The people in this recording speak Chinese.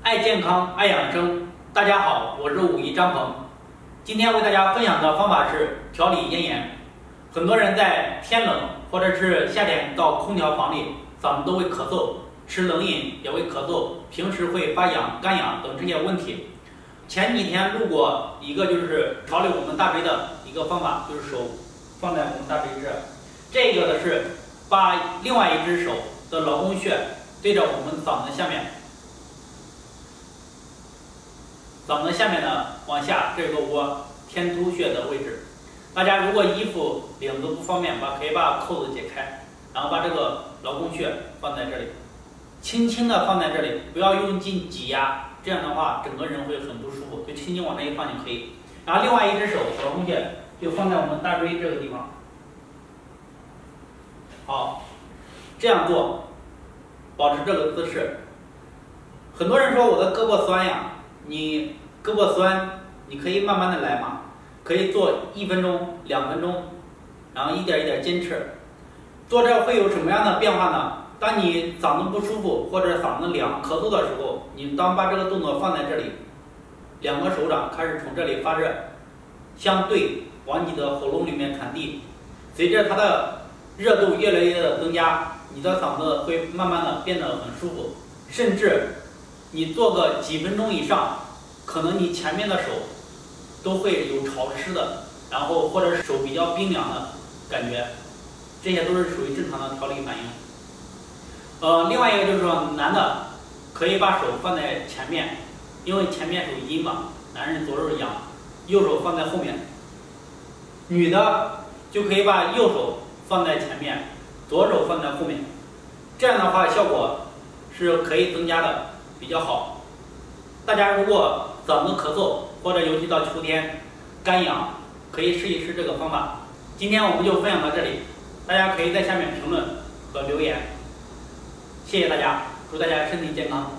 爱健康，爱养生。大家好，我是武艺张鹏。今天为大家分享的方法是调理咽炎。很多人在天冷或者是夏天到空调房里，嗓子都会咳嗽，吃冷饮也会咳嗽，平时会发痒、干痒等这些问题。前几天路过一个就是调理我们大椎的一个方法，就是手放在我们大椎这儿，这个的是把另外一只手的劳宫穴对着我们嗓子下面。嗓子下面呢，往下这个窝天突穴的位置。大家如果衣服领子不方便，可以把扣子解开，然后把这个劳宫穴放在这里，轻轻的放在这里，不要用劲挤压，这样的话整个人会很不舒服，就轻轻往那一放就可以。然后另外一只手劳宫穴就放在我们大椎这个地方。好，这样做，保持这个姿势。很多人说我的胳膊酸呀，你胳膊酸，你可以慢慢的来嘛，可以做1分钟、2分钟，然后一点一点坚持。做这会有什么样的变化呢？当你嗓子不舒服或者嗓子凉、咳嗽的时候，你当把这个动作放在这里，2个手掌开始从这里发热，相对往你的喉咙里面传递，随着它的热度越来越的增加，你的嗓子会慢慢的变得很舒服，甚至你做个几分钟以上，可能你前面的手都会有潮湿的，然后或者是手比较冰凉的感觉，这些都是属于正常的调理反应。另外一个就是说，男的可以把手放在前面，因为前面属阴嘛，男人左手阳，右手放在后面。女的就可以把右手放在前面，左手放在后面，这样的话效果是可以增加的，比较好。大家如果嗓子咳嗽，或者尤其到秋天干痒，可以试一试这个方法。今天我们就分享到这里，大家可以在下面评论和留言。谢谢大家，祝大家身体健康。